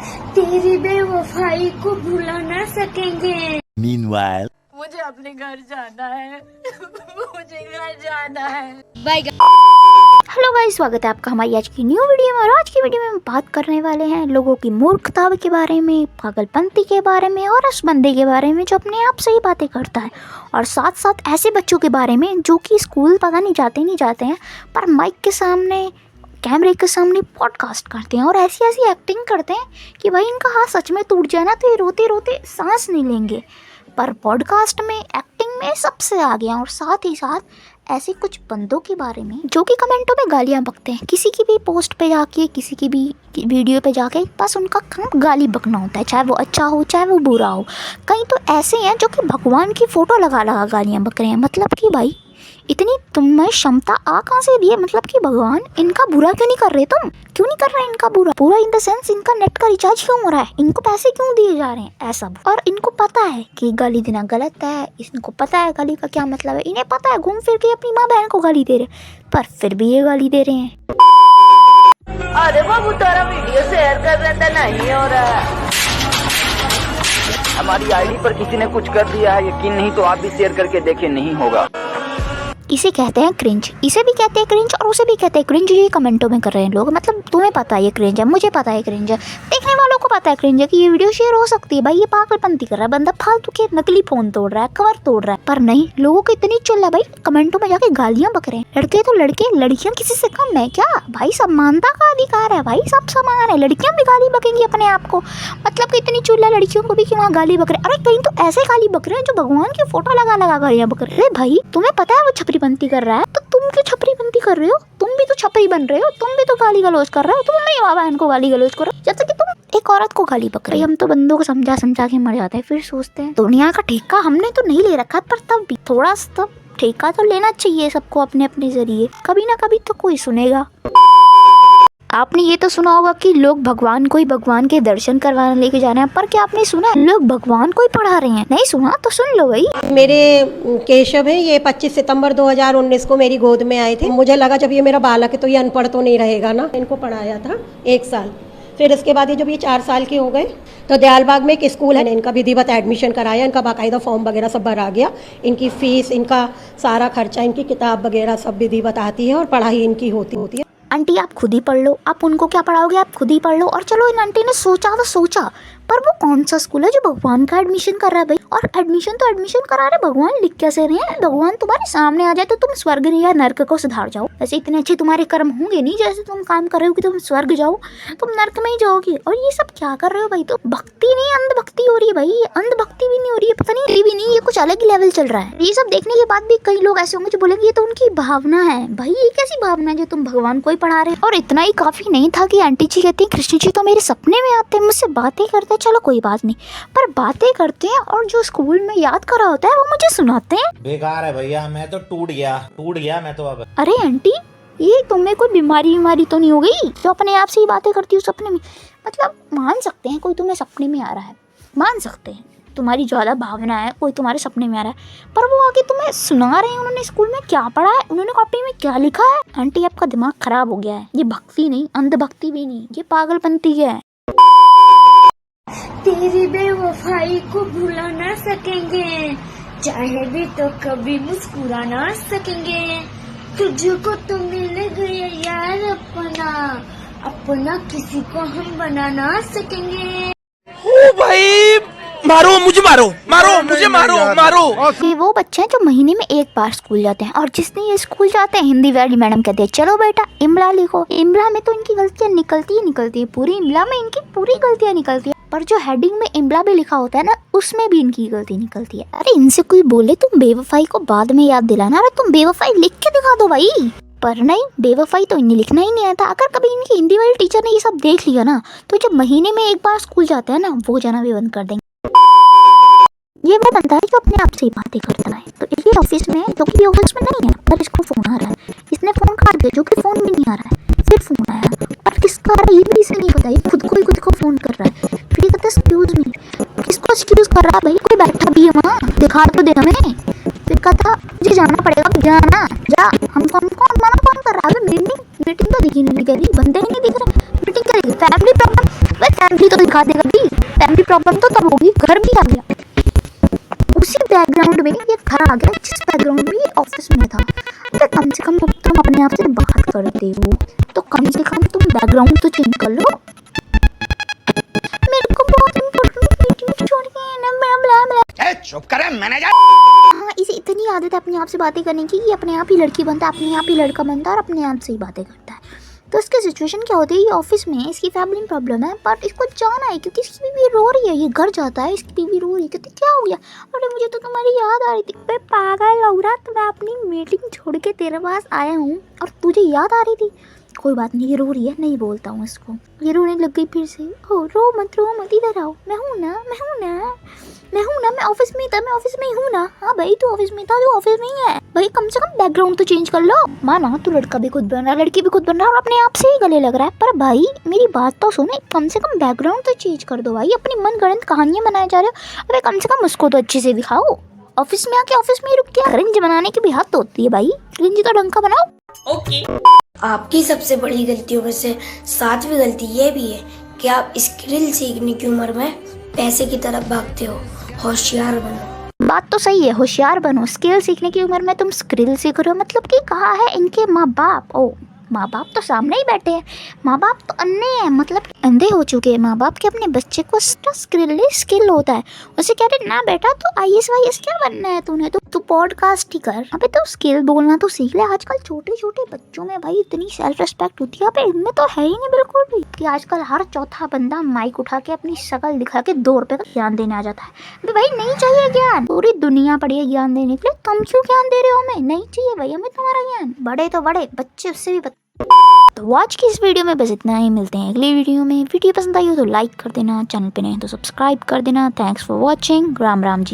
तेरी बेवफाई को भुला ना सकेंगे। Meanwhile, मुझे अपने घर जाना है। मुझे घर जाना है। हेलो गाइस, स्वागत है आपका हमारी आज की न्यू वीडियो में। और आज की वीडियो में हम बात करने वाले हैं लोगों की मूर्खता के बारे में, पागलपंती के बारे में और उस बंदे के बारे में जो अपने आप से ही बातें करता है, और साथ साथ ऐसे बच्चों के बारे में जो कि स्कूल पता नहीं जाते हैं पर माइक के सामने, कैमरे के सामने पॉडकास्ट करते हैं और ऐसी ऐसी एक्टिंग करते हैं कि भाई इनका हाथ सच में टूट जाए ना तो ये रोते रोते सांस नहीं लेंगे। पर पॉडकास्ट में, एक्टिंग में सबसे आगे हैं। और साथ ही साथ ऐसे कुछ बंदों के बारे में जो कि कमेंटों में गालियां बकते हैं, किसी की भी पोस्ट पे जाके, किसी की भी वीडियो पे जाके, बस उनका काम गाली बकना होता है, चाहे वो अच्छा हो चाहे वो बुरा हो। कई तो ऐसे हैं जो कि भगवान की फ़ोटो लगा लगा गालियाँ बक रहे हैं। मतलब कि भाई इतनी तुम में क्षमता आ कहाँ से दी है? मतलब कि भगवान इनका बुरा क्यों नहीं कर रहे? तुम क्यों नहीं कर रहे इनका बुरा? पूरा इन द सेंस इनका नेट का रिचार्ज क्यों हो रहा है? इनको पैसे क्यों दिए जा रहे हैं? ऐसा। और इनको पता है कि गाली देना गलत है, इनको पता है गाली का क्या मतलब है, इन्हें पता है, घूम फिर के अपनी माँ बहन को गाली दे रहे, पर फिर भी ये गाली दे रहे हैं। अरे बाबू तारा वीडियो शेयर कर रहा था, नहीं हो रहा। हमारी आईडी पर किसी ने कुछ कर दिया है, यकीन नहीं तो आप भी शेयर करके देखिए, नहीं होगा। इसे कहते हैं क्रिंज, इसे भी कहते हैं क्रिंज और उसे भी कहते हैं क्रिंज। ये कमेंटों में कर रहे हैं लोग। मतलब तुम्हें पता है ये क्रिंज है, मुझे पता है क्रिंज है, देखने वालों को पता है क्रिंज है कि ये वीडियो शेयर हो सकती है। भाई ये पागलपंती कर रहा है बंदा, फालतू के नकली फ़ोन तोड़ रहा है, कवर तोड़ रहा है। पर नहीं, लोगों को इतनी चुल है भाई, कमेंटों में जाके गालियाँ बक रहे हैं। लड़के तो लड़के, लड़कियाँ किसी से कम है क्या? भाई समानता का अधिकार है भाई, सब समान है। लड़कियाँ भी गाली बकेंगी अपने आप को। मतलब कि इतनी चुल है लड़कियों को भी कि वहाँ गाली बक रहे हैं। अरे कहीं तो ऐसे गाली बक रहे हैं जो भगवान की फोटो लगा लगा गालियाँ बक रहे हैं। भाई तुम्हें पता है वो छपरीपंती कर रहा है, तो तुम क्यों छपरीपंती कर रहे हो? तुम भी तो छपरी बन रहे हो, तुम भी तो गाली गलौज कर रहे हो, तुम नहीं माँ बहन को गाली गलौज करो जैसे कि तुम एक औरत को गाली बक रही। हम तो बंदों को समझा समझा के मर जाते हैं, फिर सोचते हैं दुनिया का ठेका हमने तो नहीं ले रखा, पर तब भी थोड़ा सा ठेका तो लेना चाहिए सबको अपने अपने जरिए। कभी ना कभी तो कोई सुनेगा। आपने ये तो सुना होगा कि लोग भगवान को ही भगवान के दर्शन करवाने लेके जा रहे हैं, पर क्या आपने सुना है लोग भगवान को ही पढ़ा रहे हैं? नहीं सुना तो सुन लो भाई। मेरे केशव है, ये 25 सितंबर 2019 को मेरी गोद में आए थे। मुझे लगा जब ये मेरा बालक है तो ये अनपढ़ तो नहीं रहेगा ना। इनको पढ़ाया था 1 साल, फिर इसके बाद ये जब ये 4 साल के हो गए तो दयालबाग में एक स्कूल है, इनका विधिवत एडमिशन कराया, इनका बाकायदा फॉर्म वगैरह सब भरा गया, इनकी फीस, इनका सारा खर्चा, इनकी किताब वगैरह सब विधिवत आती है और पढ़ाई इनकी होती है। आंटी आप खुद ही पढ़ लो, आप उनको क्या पढ़ाओगे, आप खुद ही पढ़ लो। और चलो इन आंटी ने सोचा तो सोचा, पर वो कौन सा स्कूल है जो भगवान का एडमिशन कर रहा है भाई? और एडमिशन तो एडमिशन करा रहे, भगवान लिख कैसे रहे हैं? भगवान तुम्हारे सामने आ जाए तो तुम स्वर्ग या नर्क को सुधार जाओ। वैसे इतने अच्छे तुम्हारे कर्म होंगे नहीं, जैसे तुम काम कर रहे हो कि तुम स्वर्ग जाओ, तुम नर्क में ही जाओगे। और ये सब क्या कर रहे हो भाई? तो भक्ति नहीं, अंधभक्ति हो रही है भाई। ये अंधभक्ति भी नहीं हो रही है, पता नहीं भी नहीं, ये कुछ अलग ही लेवल चल रहा है। ये सब देखने के बाद भी कई लोग ऐसे होंगे जो बोलेंगे ये तो उनकी भावना है। भाई ये कैसी भावना है जो तुम भगवान को ही पढ़ा रहे हो? और इतना ही काफी नहीं था कि आंटी जी कहती है कृष्ण जी तो मेरे सपने में आते हैं, मुझसे बातें करते हैं। चलो कोई बात नहीं, पर बातें करते हैं और जो स्कूल में याद करा होता है वो मुझे सुनाते हैं। बेकार है भैया, मैं तो टूट गया मैं तो अब। अरे आंटी ये तुम्हें कोई बीमारी तो नहीं हो गई जो अपने आप से ही बातें करती हो सपने में? मतलब मान सकते हैं कोई तुम्हें सपने में आ रहा है, मान सकते हैं तुम्हारी ज़्यादा भावना है, कोई तुम्हारे सपने में आ रहा है, पर वो आगे तुम्हें सुना रहे हैं उन्होंने स्कूल में क्या पढ़ा है, उन्होंने कॉपी में क्या लिखा है। आंटी आपका दिमाग खराब हो गया है। ये भक्ति नहीं, अंधभक्ति भी नहीं, ये पागलपंती है। तेरी बेवफाई को भुला ना सकेंगे, चाहे भी तो कभी मुस्कुरा ना सकेंगे। तुझको तो मिल गया यार अपना, अपना किसी को हम बना ना सकेंगे। ओ भाई मारो मुझे, मारो मुझे, मारो। ये वो बच्चे हैं जो महीने में एक बार स्कूल जाते हैं, और जिसने ये स्कूल जाते हैं हिंदी वाली मैडम कहते हैं चलो बेटा इमला लिखो। इमला में तो इनकी गलतियाँ निकलती है, पूरी इमला में इनकी पूरी गलतियाँ निकलती है, पर जो हेडिंग में इमला भी लिखा होता है ना उसमें भी इनकी गलती निकलती है। अरे इनसे कोई बोले तुम बेवफाई को बाद में याद दिलाना, अरे तुम बेवफाई लिख के दिखा दो भाई। पर नहीं, बेवफाई तो इन्हें लिखना ही नहीं आता। अगर कभी इनकी हिंदी वाली टीचर ने ये सब देख लिया ना तो जब महीने में एक बार स्कूल जाते हैं ना वो जाना भी बंद कर देंगे। ये वो बनता है जो अपने आप से ही बातें करता है। तो ये ऑफिस में, जो कि ऑफिस में नहीं है, पर इसको फोन आ रहा है, इसने फोन काट दिया, जो कि फोन भी नहीं आ रहा है, फिर फोन आया और किसका आ रहा है ये भी इसे नहीं पता, ये खुद को फोन कर रहा है। फिर ये कहता है एक्सक्यूज मी, किसको एक्सक्यूज कर रहा है भाई? कोई बैठा भी है वहाँ, दिखा तो दे हमें। फिर कहता मुझे जाना पड़ेगा, जाना जा, हमको हमारा फोन कर रहा है। मीटिंग तो दिखी नहीं, कह रही बंदे ही नहीं दिख रहे, मीटिंग क्या दिख रही? फैमिली प्रॉब्लम, फैमिली फैमिली तो दिखा देगा भी, फैमिली प्रॉब्लम तो तब होगी, घर भी आ गया। उसी बैकग्राउंड में ये घर आ गया जिस बैकग्राउंड में ये ऑफिस में था। तो कम से कम तुम अपने आप से बात करते हो तो कम से कम तुम बैकग्राउंड तो चेंज कर लो। मेरे को बहुत इम्पोर्टेंट मीटिंग छोड़ के ना ब्ला ब्ला। चुप करे मैनेजर। हाँ, इसे इतनी आदत है अपने आप से बातें करने की, ये अपने आप ही लड़की बनता है, अपने आप ही लड़का बनता है और अपने आप से ही बातें करता है। तो इसकी सिचुएशन क्या होती है, ये ऑफिस में है, इसकी फैमिली प्रॉब्लम है, बट इसको जाना है क्योंकि इसकी बीवी रो रही है। ये घर जाता है, इसकी बीवी रो रही है, कहती क्या हो गया? अरे मुझे तो तुम्हारी याद आ रही थी। बे पागल लौड़ा, तो मैं अपनी मीटिंग छोड़ के तेरे पास आया हूँ और तुझे याद आ रही थी। कोई बात नहीं, ये रो रही है, नहीं बोलता हूँ इसको। ये रोने लग गई फिर से। ओ रो मत, इधर आओ, मैं हूँ ना, मैं ऑफिस में था, मैं ऑफिस में ही हूँ ना। हाँ भाई तू ऑफिस में था, तू ऑफिस में ही है भाई, कम से कम बैकग्राउंड तो चेंज कर लो। माना तू लड़का भी खुद बन रहा है, लड़की भी खुद बन रहा है और अपने आप से ही गले लग रहा है, पर भाई मेरी बात तो सुने, कम से कम बैकग्राउंड तो चेंज कर दो भाई। अपनी मनगढ़ंत कहानियां बनाए जा रहे हो, अरे कम से कम उसको तो अच्छे से दिखाओ। ऑफिस में आके ऑफिस में ही रुक के क्रिंज बनाने की भी हद तो होती है भाई, क्रिंज का ढंग का बनाओ। आपकी सबसे बड़ी गलतियों में से 7वीं गलती ये भी है कि आप स्किल सीखने की उम्र में पैसे की तरफ भागते हो। होशियार बनो। बात तो सही है, होशियार बनो। स्किल सीखने की उम्र में तुम स्किल सीख रहे हो, मतलब कि कहा है इनके माँ बाप। ओ माँ बाप तो सामने ही बैठे हैं, माँ बाप तो अन्ने हैं, मतलब अंधे हो चुके हैं माँ बाप के अपने बच्चे को स्किल होता है। उसे कह रहे ना बेटा तो IAS वाईएस क्या बनना है तूने, तो तू पॉडकास्ट ही कर। अबे तो स्किल बोलना तो सीख ले। आजकल छोटे छोटे बच्चों में भाई इतनी सेल्फ रिस्पेक्ट होती है, अबे इनमें तो है ही नहीं बिल्कुल भी। कि आजकल हर चौथा बंदा माइक उठा के अपनी शक्ल दिखा के 2 रुपए का ज्ञान देने आ जाता है। अबे भाई नहीं चाहिए ज्ञान, पूरी दुनिया पड़ी है ज्ञान देने के लिए, तुम क्यों ज्ञान दे रहे हो हमें? नहीं चाहिए भाई हमें तुम्हारा ज्ञान। बड़े तो बड़े, बच्चे उससे भी तो आज की इस वीडियो में बस इतना ही। मिलते हैं अगली वीडियो में। वीडियो पसंद आई हो तो लाइक कर देना, चैनल पे नहीं तो सब्सक्राइब कर देना। Thanks for watching. Ram Ram ji.